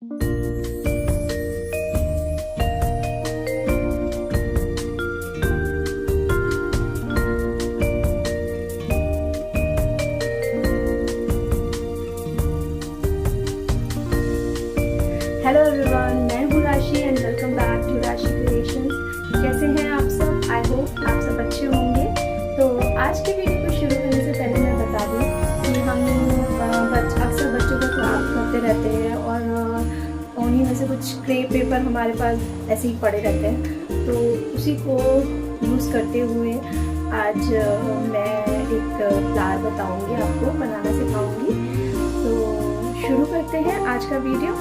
Hello everyone, मैं हूँ राशि एंड वेलकम बैक टू राशि क्रिएशंस। कैसे हैं आप सब? आई होप आप सब अच्छे होंगे। तो आज के वीडियो को शुरू करने से पहले मैं बता दूँ कि हम अक्सर बच्चों को क्राफ्ट करते रहते हैं और उन्हीं में से कुछ क्रेप पेपर हमारे पास ऐसे ही पड़े रहते हैं। तो उसी को यूज़ करते हुए आज मैं एक फ्लावर बताऊँगी, आपको बनाना सिखाऊँगी। तो शुरू करते हैं आज का वीडियो।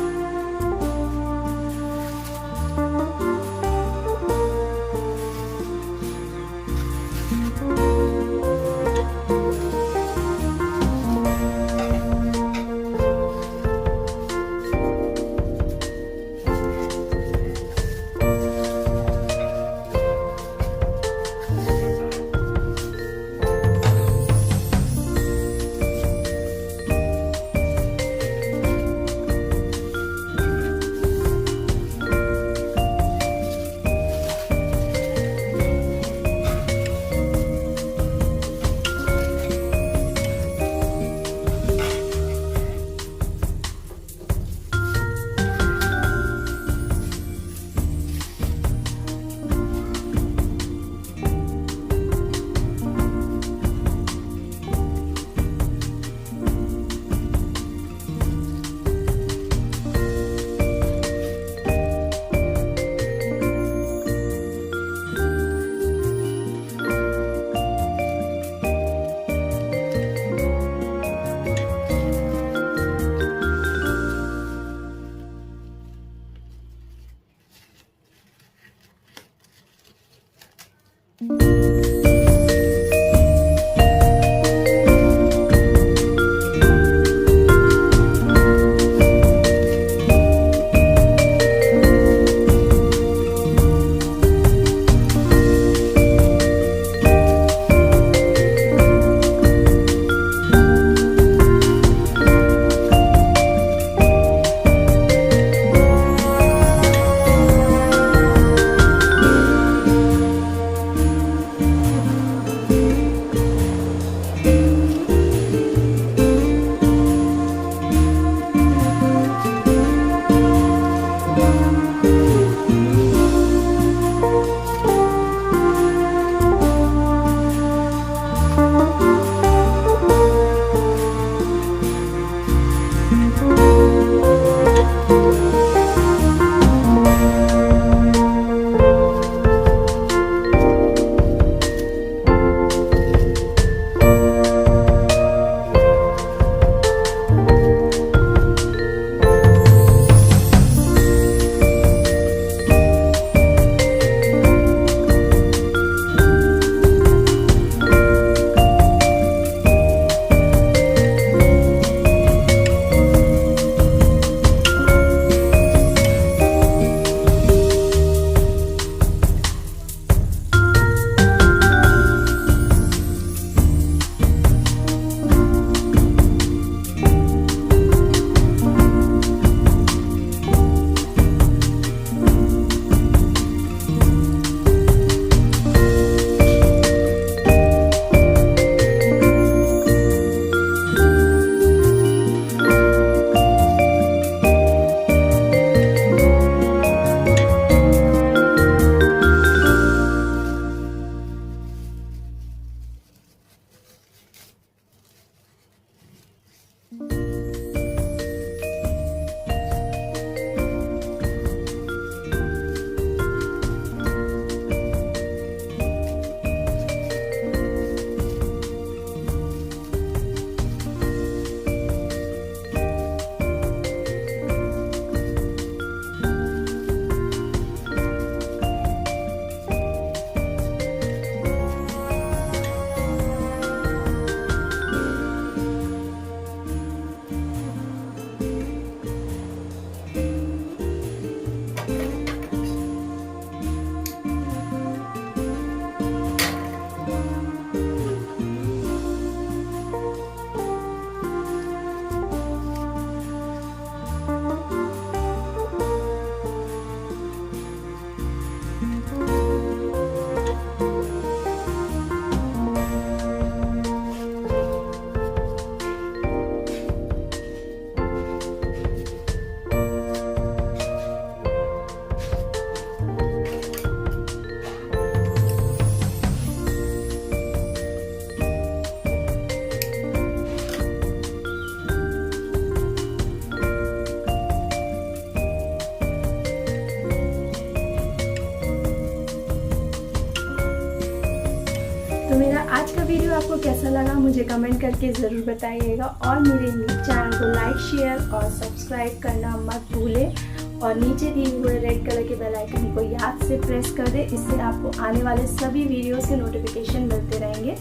आपको कैसा लगा मुझे कमेंट करके ज़रूर बताइएगा, और मेरे चैनल को लाइक, शेयर और सब्सक्राइब करना मत भूलें, और नीचे दिए हुए रेड कलर के बेल आइकन को याद से प्रेस कर दें। इससे आपको आने वाले सभी वीडियोस के नोटिफिकेशन मिलते रहेंगे।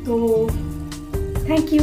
तो थैंक यू।